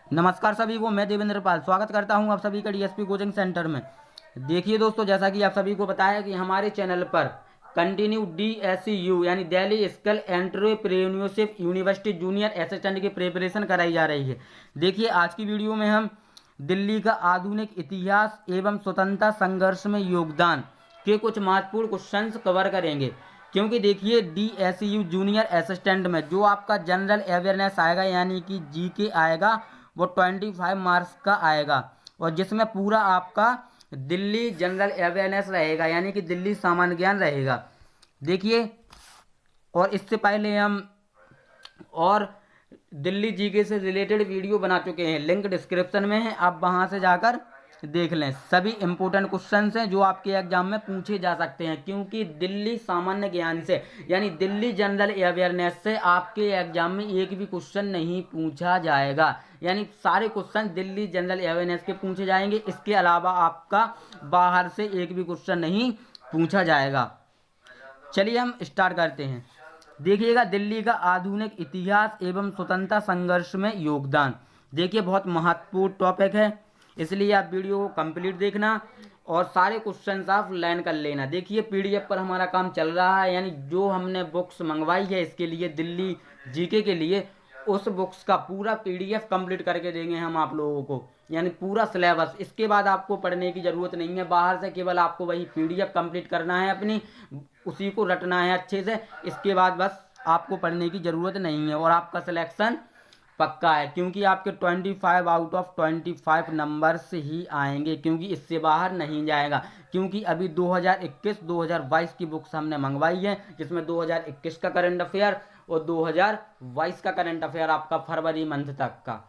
नमस्कार सभी को, मैं देवेंद्र पाल स्वागत करता हूं आप सभी का डीएसपी कोचिंग सेंटर में। देखिए दोस्तों, जैसा कि आप सभी को पता है कि हमारे चैनल पर कंटिन्यू डीएसयू यानी Delhi skill entrepreneurship university junior assistant की प्रिपरेशन कराई जा रही है। देखिए आज की वीडियो में हम दिल्ली का आधुनिक इतिहास एवं स्वतंत्रता संघर्ष में योगदान के कुछ महत्वपूर्ण क्वेश्चंस कवर करेंगे। क्योंकि देखिए डीएसयू जूनियर असिस्टेंट में जो आपका जनरल अवेयरनेस आएगा यानी कि जीके आएगा वो 25 मार्क्स का आएगा, और जिसमें पूरा आपका दिल्ली जनरल अवेयरनेस रहेगा यानी कि दिल्ली सामान्य ज्ञान रहेगा। देखिए, और इससे पहले हम और दिल्ली जीके से रिलेटेड वीडियो बना चुके हैं, लिंक डिस्क्रिप्शन में है, आप वहां से जाकर देख लें। सभी इंपॉर्टेंट क्वेश्चंस हैं जो आपके एग्जाम में पूछे जा सकते हैं, क्योंकि दिल्ली सामान्य ज्ञान से यानी दिल्ली जनरल अवेयरनेस से आपके एग्जाम में एक भी क्वेश्चन नहीं पूछा जाएगा, यानी सारे क्वेश्चन दिल्ली जनरल अवेयरनेस के पूछे जाएंगे। इसके अलावा आपका बाहर से एक भी क्वेश्चन नहीं पूछा जाएगा। चलिए हम स्टार्ट करते हैं। देखिएगा, दिल्ली का आधुनिक इतिहास एवं स्वतंत्रता संघर्ष में योगदान। देखिए बहुत महत्वपूर्ण टॉपिक है, इसलिए आप वीडियो को कंप्लीट देखना और सारे क्वेश्चंस आप लाइन कर लेना। देखिए पीडीएफ पर हमारा काम चल रहा है, यानी जो हमने बुक्स मंगवाई है इसके लिए दिल्ली जीके के लिए, उस बुक्स का पूरा पीडीएफ कंप्लीट करके देंगे हम आप लोगों को, यानी पूरा सिलेबस। इसके बाद आपको पढ़ने की ज़रूरत नहीं है बाहर से, केवल आपको वही पीडीएफ कंप्लीट करना है अपनी, उसी को रटना है अच्छे से। इसके बाद बस आपको पढ़ने की ज़रूरत नहीं है और आपका सिलेक्शन पक्का है, क्योंकि आपके 25 आउट ऑफ 25 नंबर्स ही आएंगे, क्योंकि इससे बाहर नहीं जाएगा। क्योंकि अभी 2021-2022 की बुक्स हमने मंगवाई है, जिसमें 2021 का करंट अफेयर और 2022 का करंट अफेयर आपका फरवरी मंथ तक का।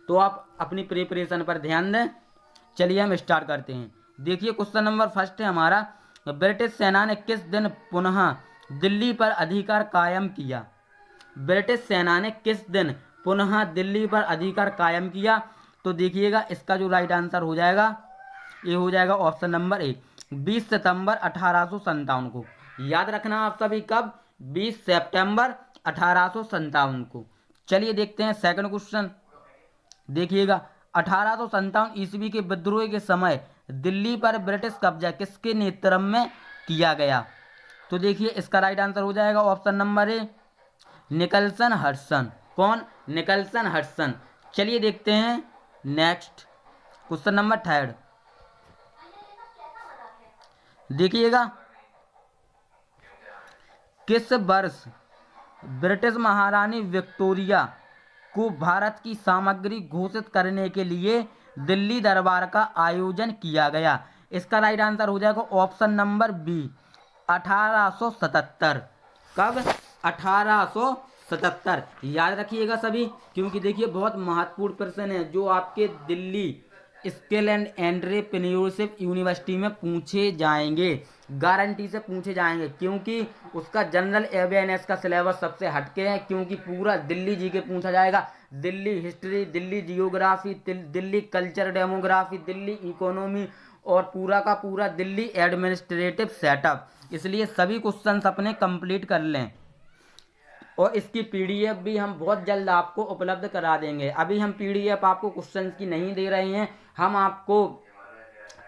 तो आप अपनी प्रिपरेशन पर ध्यान दें। चलिए हम स्टार्ट करते हैं। देखिए क्वेश्चन नंबर फर्स्ट है हमारा, ब्रिटिश सेना ने किस दिन पुनः दिल्ली पर अधिकार कायम किया? ब्रिटिश सेना ने किस दिन पुनः दिल्ली पर अधिकार कायम किया? तो देखिएगा इसका जो राइट आंसर हो जाएगा ये हो जाएगा ऑप्शन नंबर ए, 20 सितंबर 1857 को। याद रखना आप सभी, कब? 20 सितंबर 1857 को। चलिए देखते हैं सेकंड क्वेश्चन। देखिएगा 1857 ईस्वी के विद्रोह के समय दिल्ली पर ब्रिटिश कब्जा किसके नेतृत्व में किया गया? तो देखिए इसका राइट आंसर हो जाएगा option number A, Nicholson Hudson. कौन? Nicholson Hudson. चलिए देखते हैं नेक्स्ट क्वेश्चन नंबर थर्ड। देखिएगा किस वर्ष ब्रिटिश महारानी विक्टोरिया को भारत की सामग्री घोषित करने के लिए दिल्ली दरबार का आयोजन किया गया? इसका राइट आंसर हो जाएगा ऑप्शन नंबर बी, 1877। कब? 1877। याद रखिएगा सभी, क्योंकि देखिए बहुत महत्वपूर्ण प्रश्न है जो आपके Delhi skill and entrepreneurship university में पूछे जाएंगे, गारंटी से पूछे जाएंगे, क्योंकि उसका जनरल अवेयरनेस का सिलेबस सबसे हटके है। क्योंकि पूरा दिल्ली जी के पूछा जाएगा, Delhi history, Delhi geography, Delhi culture demography, Delhi economy और पूरा का पूरा दिल्ली एडमिनिस्ट्रेटिव सेटअप। इसलिए सभी क्वेश्चंस अपने कंप्लीट कर लें, और इसकी पीडीएफ भी हम बहुत जल्द आपको उपलब्ध करा देंगे। अभी हम पीडीएफ आपको क्वेश्चंस की नहीं दे रहे हैं, हम आपको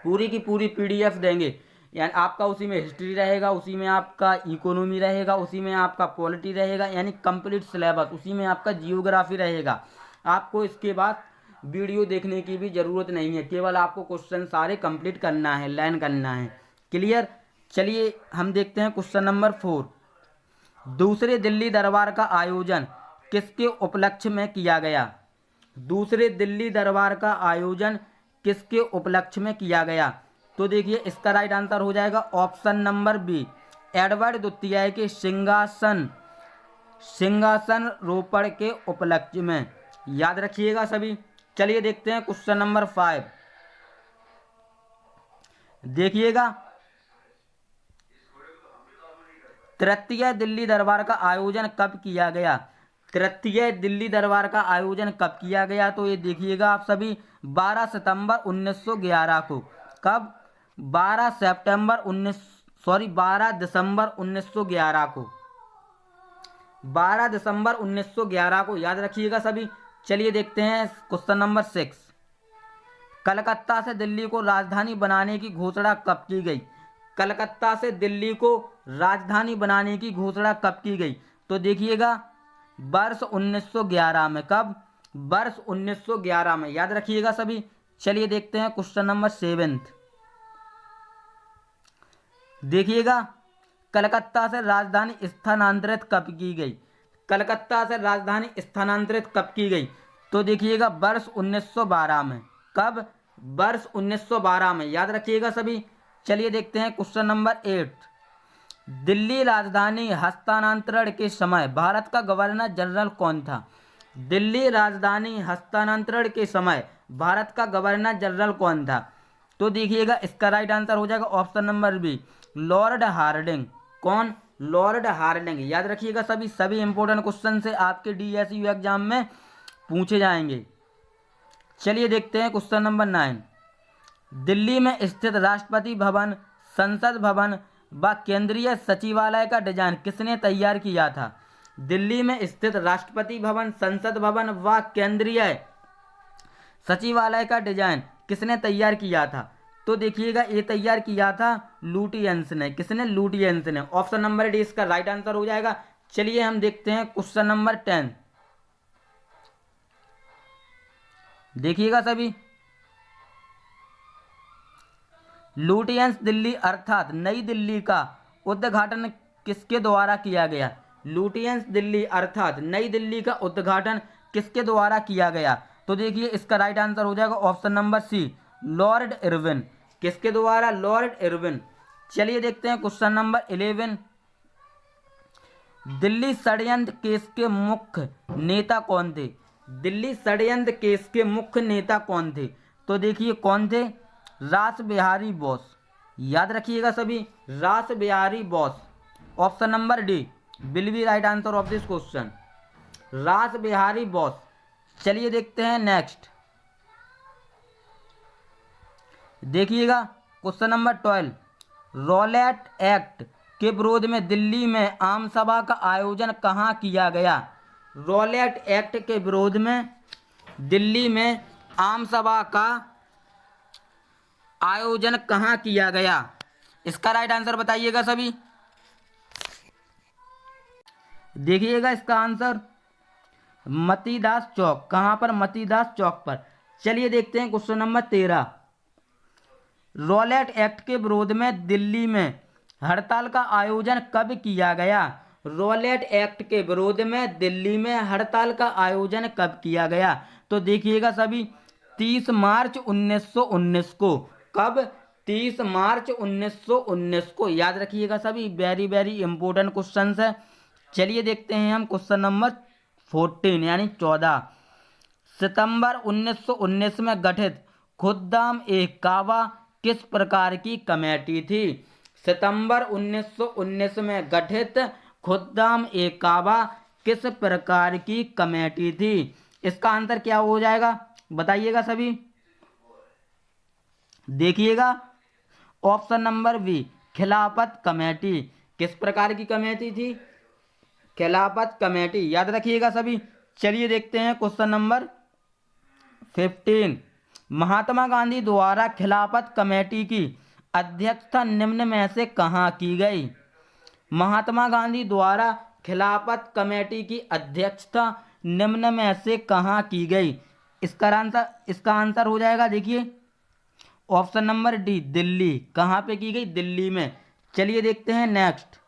पूरी की पूरी पीडीएफ देंगे। यानी आपका उसी में हिस्ट्री रहेगा, उसी में आपका इकोनॉमी रहेगा, उसी में आपका पॉलिटी रहेगा, यानी कंप्लीट सिलेबस, उसी में आपका जियोग्राफी रहेगा। आपको इसके बाद वीडियो देखने की भी ज़रूरत नहीं है, केवल आपको क्वेश्चन सारे कंप्लीट करना है, लर्न करना है। क्लियर? चलिए हम देखते हैं क्वेश्चन नंबर 4। दूसरे दिल्ली दरबार का आयोजन किसके उपलक्ष्य में किया गया? दूसरे दिल्ली दरबार का आयोजन किसके उपलक्ष्य में किया गया? तो देखिए इसका राइट आंसर हो जाएगा ऑप्शन नंबर बी, एडवर्ड द्वितीय के सिंहासन रोपण के उपलक्ष्य में। याद रखिएगा सभी। चलिए देखते हैं क्वेश्चन नंबर 5। देखिएगा तृतीय दिल्ली दरबार का आयोजन कब किया गया? तृतीय दिल्ली दरबार का आयोजन कब किया गया? तो ये देखिएगा आप सभी, 12 सितंबर 1911 को। कब? 12 दिसंबर 1911 को। 12 दिसंबर 1911 को। याद रखिएगा सभी। चलिए देखते हैं क्वेश्चन नंबर 6। कलकत्ता से दिल्ली को राजधानी बनाने की घोषणा कब की गई? कलकत्ता से दिल्ली को राजधानी बनाने की घोषणा कब की गई? तो देखिएगा वर्ष 1911 में। कब? वर्ष 1911 में, याद रखिएगा सभी। चलिए देखते हैं क्वेश्चन नंबर 7। देखिएगा कलकत्ता से राजधानी स्थानांतरित कब की गई? कलकत्ता से राजधानी स्थानांतरित कब की गई? तो देखिएगा वर्ष 1912 में। कब? वर्ष 1912 में, याद रखिएगा सभी। चलिए देखते हैं क्वेश्चन नंबर 8। दिल्ली राजधानी हस्तांतरण के समय भारत का गवर्नर जनरल कौन था? दिल्ली राजधानी हस्तांतरण के समय भारत का गवर्नर जनरल कौन था? तो देखिएगा इसका राइट आंसर हो जाएगा option number B, Lord Hardinge. कौन? Lord Hardinge. याद रखिएगा सभी इंपॉर्टेंट क्वेश्चन से आपके डीएसयू एग्जाम में पूछे जाएंगे। चलिए देखते हैं क्वेश्चन नंबर 9। दिल्ली में स्थित राष्ट्रपति भवन, संसद भवन व केंद्रीय सचिवालय का डिजाइन किसने तैयार किया था? दिल्ली में स्थित राष्ट्रपति भवन, संसद भवन व केंद्रीय सचिवालय का डिजाइन किसने तैयार किया था? तो देखिएगा ये तैयार किया था लुटियंस ने। किसने? लुटियंस ने। ऑप्शन नंबर डी इसका राइट आंसर हो जाएगा। चलिए हम देखते हैं क्वेश्चन नंबर 10। देखिएगा सभी, लुटियंस दिल्ली अर्थात नई दिल्ली का उद्घाटन किसके द्वारा किया गया? लुटियंस दिल्ली अर्थात नई दिल्ली का उद्घाटन किसके द्वारा किया गया? तो देखिए इसका राइट आंसर हो जाएगा option number C, Lord Irwin. किसके द्वारा? Lord Irwin. चलिए देखते हैं क्वेश्चन नंबर 11। दिल्ली षड्यंत्र केस के मुख्य नेता कौन थे? दिल्ली षड्यंत्र केस के मुख्य नेता कौन थे? तो देखिए कौन थे? रास बिहारी बोस। याद रखिएगा सभी, रास Bihari Bose. Option number D will be right answer of this question, रास बिहारी बोस। चलिए देखते हैं नेक्स्ट। देखिएगा क्वेश्चन नंबर 12। रॉलेट एक्ट के विरोध में दिल्ली में आम सभा का आयोजन कहाँ किया गया? रॉलेट एक्ट के विरोध में दिल्ली में आम सभा का आयोजन कहाँ किया गया? इसका राइट आंसर बताइएगा सभी। देखिएगा इसका आंसर मतीदास चौक। कहाँ पर? मतीदास चौक पर। चलिए देखते हैं क्वेश्चन नंबर 13। रॉलेट एक्ट के विरोध में दिल्ली में हड़ताल का आयोजन कब किया गया? रॉलेट एक्ट के विरोध में दिल्ली में हड़ताल का आयोजन कब किया गया? तो देखिएगा सभी 30 मार्च 1919 को। कब? 30 मार्च 1919 को। याद रखिएगा सभी, वेरी वेरी इंपॉर्टेंट क्वेश्चन है। चलिए देखते हैं हम क्वेश्चन नंबर 14 यानी 14। सितंबर 1919 में गठित खुद्दाम ए काबा किस प्रकार की कमेटी थी? सितंबर 1919 में गठित खुद्दाम ए काबा किस प्रकार की कमेटी थी? इसका आंसर क्या हो जाएगा बताइएगा सभी। देखिएगा ऑप्शन नंबर बी, खिलाफत कमेटी। किस प्रकार की कमेटी थी? खिलाफत कमेटी। याद रखिएगा सभी। चलिए देखते हैं क्वेश्चन नंबर 15। महात्मा गांधी द्वारा खिलाफत कमेटी की अध्यक्षता निम्न में से कहाँ की गई? महात्मा गांधी द्वारा खिलाफत कमेटी की अध्यक्षता निम्न में से कहाँ की गई? इसका आंसर हो जाएगा देखिए ऑप्शन नंबर डी, दिल्ली। कहाँ पे की गई? दिल्ली में। चलिए देखते हैं नेक्स्ट।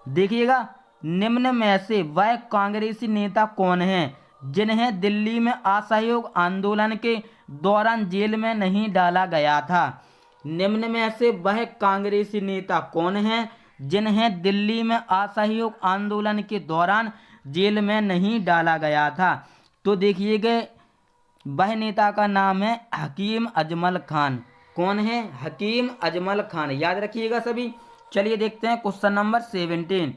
देखिएगा निम्न में से वह कांग्रेसी नेता कौन है जिन्हें दिल्ली में असहयोग आंदोलन के दौरान जेल में नहीं डाला गया था? निम्न में से वह कांग्रेसी नेता कौन है जिन्हें दिल्ली में असहयोग आंदोलन के दौरान जेल में नहीं डाला गया था? तो देखिएगा वह नेता का नाम है हकीम अजमल खान। कौन है? हकीम अजमल खान। याद रखिएगा सभी। चलिए देखते हैं क्वेश्चन नंबर 17।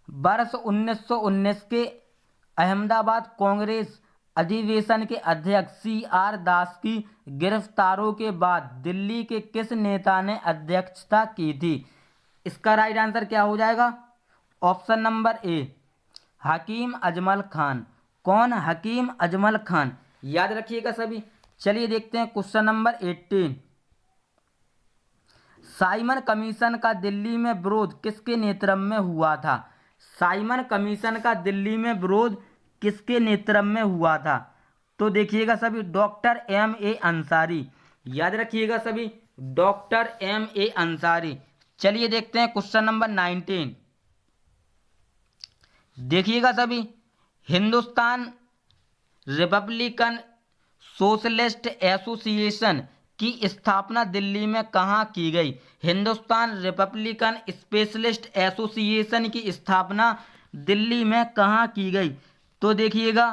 वर्ष 1919 के अहमदाबाद कांग्रेस अधिवेशन के अध्यक्ष CR दास की गिरफ्तारों के बाद दिल्ली के किस नेता ने अध्यक्षता की थी? इसका राइट आंसर क्या हो जाएगा? ऑप्शन नंबर ए, हकीम अजमल खान। कौन? हकीम अजमल खान। याद रखिएगा सभी। चलिए देखते हैं क्वेश्चन नंबर 18। साइमन कमीशन का दिल्ली में विरोध किसके नेतृत्व में हुआ था? साइमन कमीशन का दिल्ली में विरोध किसके नेतृत्व में हुआ था? तो देखिएगा सभी, डॉक्टर M.A. अंसारी। याद रखिएगा सभी, डॉक्टर M.A. अंसारी। चलिए देखते हैं क्वेश्चन नंबर 19। देखिएगा सभी, हिंदुस्तान रिपब्लिकन सोशलिस्ट एसोसिएशन की स्थापना दिल्ली में कहाँ की गई? हिंदुस्तान रिपब्लिकन स्पेशलिस्ट एसोसिएशन की स्थापना दिल्ली में कहाँ की गई? तो देखिएगा,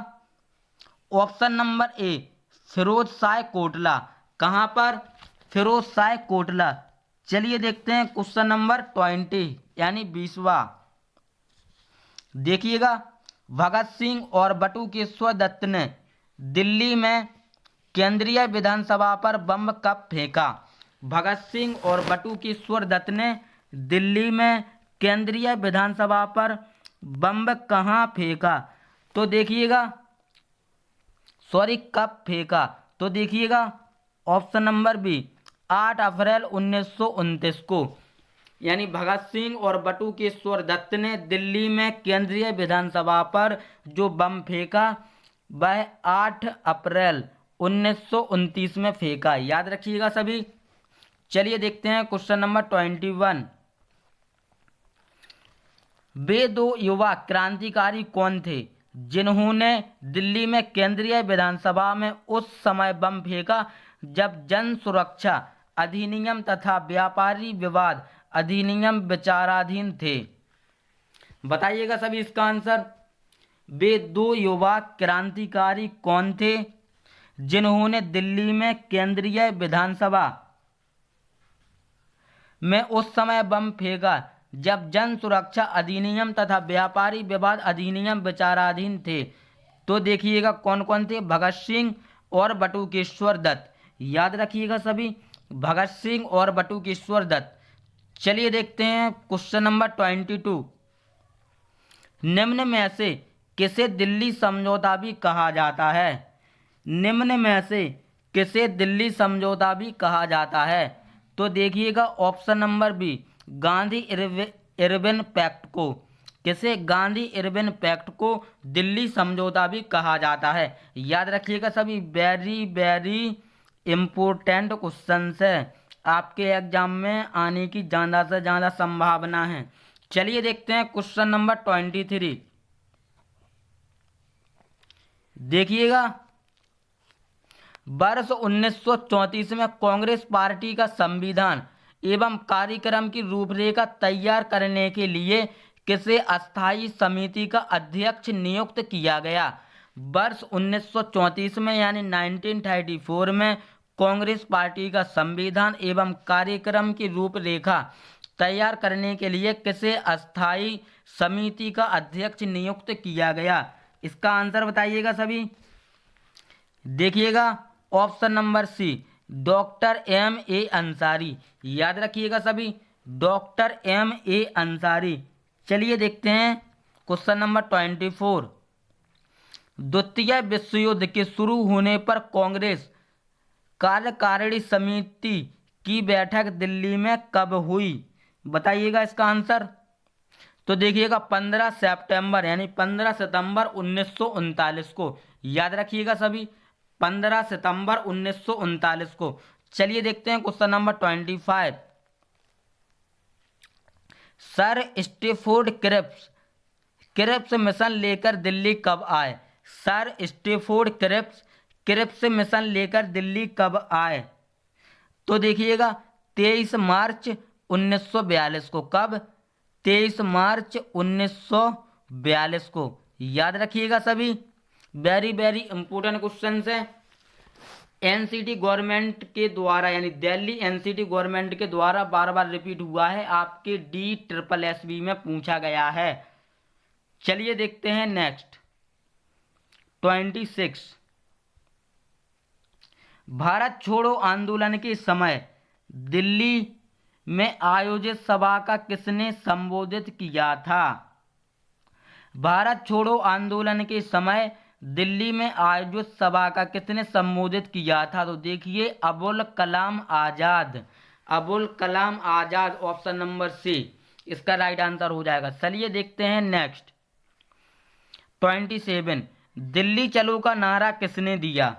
option number A, Firoz Shah Kotla. कहाँ पर? फिरोज शाह कोटला। चलिए देखते हैं क्वेश्चन नंबर 20 यानी 20वां। देखिएगा, भगत सिंह और बटुकेश्वर दत्त ने दिल्ली में केंद्रीय विधानसभा पर बम कब फेंका? भगत सिंह और बटुकेश्वर दत्त ने दिल्ली में केंद्रीय विधानसभा पर बम कहाँ फेंका? तो देखिएगा, कब फेंका? तो देखिएगा, ऑप्शन नंबर बी, 8 अप्रैल 1929 को। यानी भगत सिंह और बटुकेश्वर दत्त ने दिल्ली में केंद्रीय विधानसभा पर जो बम फेंका वह 8 अप्रैल 1929 में फेंका। याद रखिएगा सभी। चलिए देखते हैं क्वेश्चन नंबर 21। वे दो युवा क्रांतिकारी कौन थे जिन्होंने दिल्ली में केंद्रीय विधानसभा में उस समय बम फेंका जब जन सुरक्षा अधिनियम तथा व्यापारी विवाद अधिनियम विचाराधीन थे? बताइएगा सभी इसका आंसर। वे दो युवा क्रांतिकारी कौन थे जिन्होंने दिल्ली में केंद्रीय विधानसभा में उस समय बम फेंका जब जन सुरक्षा अधिनियम तथा व्यापारी विवाद अधिनियम विचाराधीन थे? तो देखिएगा कौन कौन थे? भगत सिंह और बटुकेश्वर दत्त। याद रखिएगा सभी, भगत सिंह और बटुकेश्वर दत्त। चलिए देखते हैं क्वेश्चन नंबर 22। निम्न में से किसे दिल्ली समझौता भी कहा जाता है? निम्न में से किसे दिल्ली समझौता भी कहा जाता है? तो देखिएगा, option number B, Gandhi Irwin pact को। किसे? गांधी इरविन पैक्ट को दिल्ली समझौता भी कहा जाता है। याद रखिएगा सभी, वेरी वेरी इम्पोर्टेंट क्वेश्चन है, आपके एग्जाम में आने की ज़्यादा से ज़्यादा संभावना है। चलिए देखते हैं क्वेश्चन नंबर 23। देखिएगा, वर्ष 1934 में कांग्रेस पार्टी का संविधान एवं कार्यक्रम की रूपरेखा तैयार करने के लिए किसे अस्थायी समिति का अध्यक्ष नियुक्त किया गया? वर्ष 1934 में यानी 1934 में कांग्रेस पार्टी का संविधान एवं कार्यक्रम की रूपरेखा तैयार करने के लिए किसे अस्थायी समिति का अध्यक्ष नियुक्त किया गया? इसका आंसर बताइएगा सभी। देखिएगा, option number C, doctor M.A. Ansari. याद रखिएगा सभी, डॉक्टर M.A. अंसारी। चलिए देखते हैं क्वेश्चन नंबर 24। द्वितीय विश्व युद्ध के शुरू होने पर कांग्रेस कार्यकारिणी समिति की बैठक दिल्ली में कब हुई? बताइएगा इसका आंसर। तो देखिएगा, 15 सितंबर यानी 15 सितंबर 1939 को। याद रखिएगा सभी, 15 सितंबर 1939 को। चलिए देखते हैं question number 25। Sir Stafford Cripps mission लेकर दिल्ली कब आए? सर स्टैफोर्ड क्रिप्स मिशन लेकर दिल्ली कब आए? तो देखिएगा, 23 मार्च 1942 को। कब? 23 मार्च 1942 को। याद रखिएगा सभी, वेरी वेरी इंपॉर्टेंट क्वेश्चन है। एनसीटी गवर्नमेंट के द्वारा यानी दिल्ली एनसीटी गवर्नमेंट के द्वारा बार बार रिपीट हुआ है, आपके DSSB में पूछा गया है। चलिए देखते हैं नेक्स्ट 26। भारत छोड़ो आंदोलन के समय दिल्ली में आयोजित सभा का किसने संबोधित किया था? भारत छोड़ो आंदोलन के समय दिल्ली में आयोजित सभा का किसने संबोधित किया था? तो देखिए अबुल कलाम आजाद। अबुल कलाम आजाद ऑप्शन नंबर सी इसका राइट आंसर हो जाएगा। चलिए देखते हैं नेक्स्ट 27। दिल्ली चलो का नारा किसने दिया?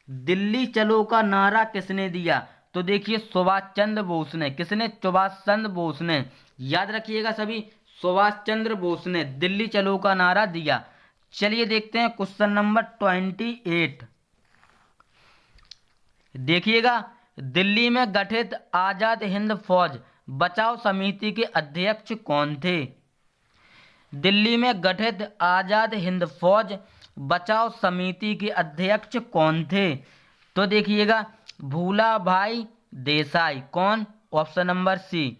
दिल्ली चलो का नारा किसने दिया? तो देखिए सुभाष चंद्र बोस ने। किसने? सुभाष चंद्र बोस ने। याद रखिएगा सभी, सुभाष चंद्र बोस ने दिल्ली चलो का नारा दिया। चलिए देखते हैं क्वेश्चन नंबर 28। देखिएगा दिल्ली में गठित आजाद हिंद फौज बचाव समिति के अध्यक्ष कौन थे? दिल्ली में गठित आजाद हिंद फौज बचाव समिति के अध्यक्ष कौन थे? तो देखिएगा भूला भाई देसाई। कौन? ऑप्शन नंबर सी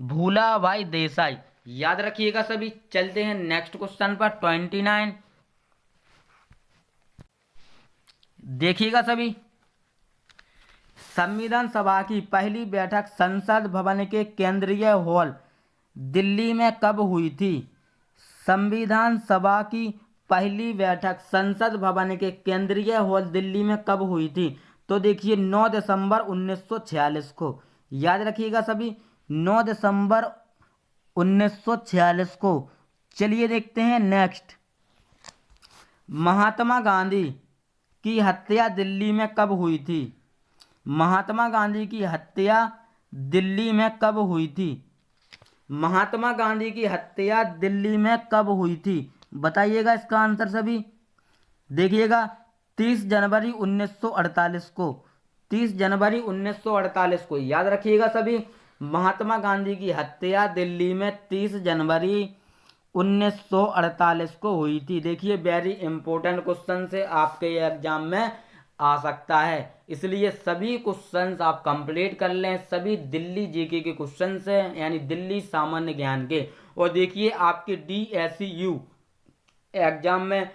भूला भाई देसाई। याद रखिएगा सभी। चलते हैं नेक्स्ट क्वेश्चन पर 29। देखिएगा सभी, संविधान सभा की पहली बैठक संसद भवन के केंद्रीय हॉल दिल्ली में कब हुई थी? संविधान सभा की पहली बैठक संसद भवन के केंद्रीय हॉल दिल्ली में कब हुई थी? तो देखिए 9 दिसंबर 1946 को। याद रखिएगा सभी, 9 दिसंबर 1946 को। चलिए देखते हैं नेक्स्ट, महात्मा गांधी की हत्या दिल्ली में कब हुई थी? महात्मा गांधी की हत्या दिल्ली में कब हुई थी? महात्मा गांधी की हत्या दिल्ली में कब हुई थी? बताइएगा इसका आंसर सभी। देखिएगा 30 जनवरी 1948 को। 30 जनवरी 1948 को। याद रखिएगा सभी, महात्मा गांधी की हत्या दिल्ली में 30 जनवरी 1948 को हुई थी। देखिए वेरी इंपॉर्टेंट क्वेश्चन से आपके एग्जाम में आ सकता है, इसलिए सभी क्वेश्चंस आप कंप्लीट कर लें। सभी दिल्ली जीके के क्वेश्चंस हैं, यानी दिल्ली सामान्य ज्ञान के। और देखिए आपके DSU एग्जाम में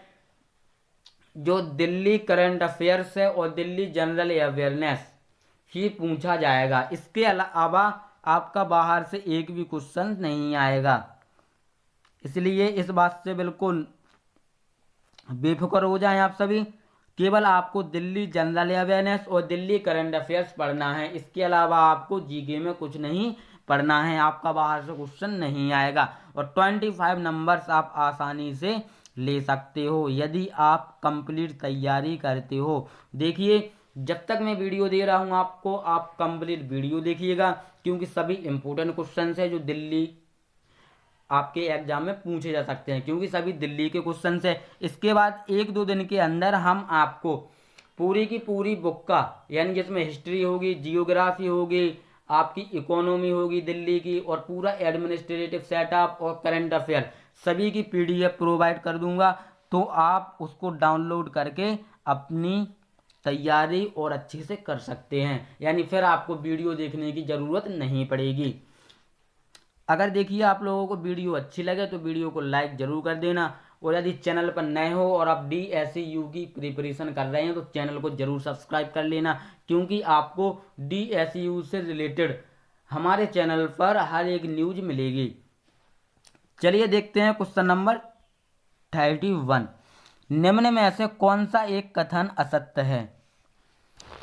जो दिल्ली करंट अफेयर्स है और दिल्ली जनरल अवेयरनेस ही पूछा जाएगा। इसके अलावा आपका बाहर से एक भी क्वेश्चन नहीं आएगा, इसलिए इस बात से बिल्कुल बेफिक्र हो जाएं आप सभी। केवल आपको दिल्ली जनरल अवेयरनेस और दिल्ली करंट अफेयर्स पढ़ना है, इसके अलावा आपको जीके में कुछ नहीं पढ़ना है। आपका बाहर से क्वेश्चन नहीं आएगा और 25 नंबर्स आप आसानी से ले सकते हो यदि आप कंप्लीट तैयारी करते हो। देखिए जब तक मैं वीडियो दे रहा हूं आपको, आप कंप्लीट वीडियो देखिएगा, क्योंकि सभी इंपॉर्टेंट क्वेश्चन है जो दिल्ली आपके एग्जाम में पूछे जा सकते हैं, क्योंकि सभी दिल्ली के क्वेश्चन है। इसके बाद 1-2 दिन के अंदर हम आपको पूरी की पूरी बुक का, यानी जिसमें हिस्ट्री होगी, जियोग्राफी होगी, आपकी इकोनॉमी होगी दिल्ली की, और पूरा एडमिनिस्ट्रेटिव सेटअप और करंट अफेयर सभी की PDF प्रोवाइड कर दूंगा। तो आप उसको डाउनलोड करके अपनी तैयारी और अच्छे से कर सकते हैं, यानी फिर आपको वीडियो देखने की ज़रूरत नहीं पड़ेगी। अगर देखिए आप लोगों को वीडियो अच्छी लगे तो वीडियो को लाइक जरूर कर देना, और यदि चैनल पर नए हो और आप DSU की प्रिपरेशन कर रहे हैं तो चैनल को जरूर सब्सक्राइब कर लेना, क्योंकि आपको DSU से रिलेटेड हमारे चैनल पर हर एक न्यूज मिलेगी। चलिए देखते हैं क्वेश्चन नंबर 31। निम्न में से कौन सा एक कथन असत्य है?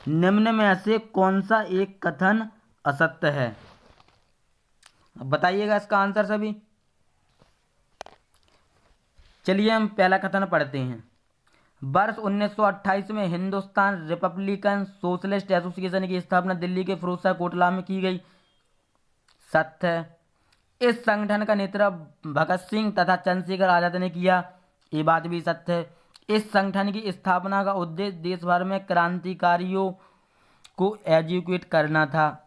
निम्न में से कौन सा एक कथन असत्य है? बताइएगा इसका आंसर सभी। चलिए हम पहला कथन पढ़ते हैं। वर्ष 1928 में हिंदुस्तान रिपब्लिकन सोशलिस्ट एसोसिएशन की स्थापना दिल्ली के फिरोजशाह कोटला में की गई। सत्य है। इस संगठन का नेतृत्व भगत सिंह तथा चंद्रशेखर आजाद ने किया। ये बात भी सत्य है। इस संगठन की स्थापना का उद्देश्य देश भर में क्रांतिकारियों को एजुकेट करना था।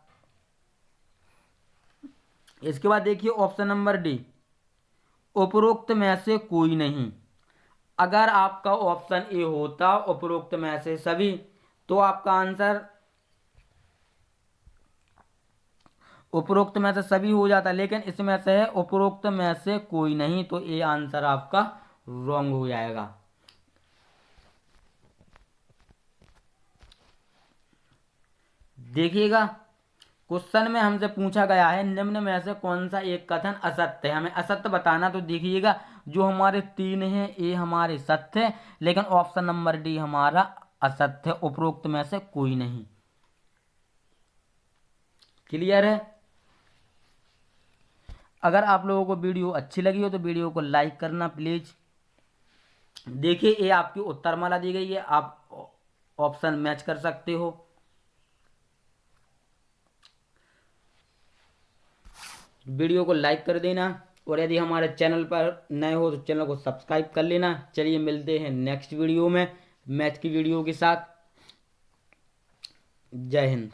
इसके बाद देखिए ऑप्शन नंबर डी, उपरोक्त में से कोई नहीं। अगर आपका ऑप्शन ए होता उपरोक्त में से सभी, तो आपका आंसर उपरोक्त में से सभी हो जाता, लेकिन इसमें से है उपरोक्त में से कोई नहीं, तो ये आंसर आपका रॉन्ग हो जाएगा। देखिएगा, क्वेश्चन में हमसे पूछा गया है निम्न में से कौन सा एक कथन असत्य है, हमें असत्य बताना। तो देखिएगा, जो हमारे 3 हैं ये हमारे सत्य है, लेकिन ऑप्शन नंबर डी हमारा असत्य है, उपरोक्त में से कोई नहीं। क्लियर है? अगर आप लोगों को वीडियो अच्छी लगी हो तो वीडियो को लाइक करना प्लीज। देखिए, ये आपकी उत्तरमाला दी गई है, आप ऑप्शन मैच कर सकते हो। वीडियो को लाइक कर देना, और यदि हमारे चैनल पर नए हो तो चैनल को सब्सक्राइब कर लेना। चलिए मिलते हैं नेक्स्ट वीडियो में मैथ की वीडियो के साथ। जय हिंद।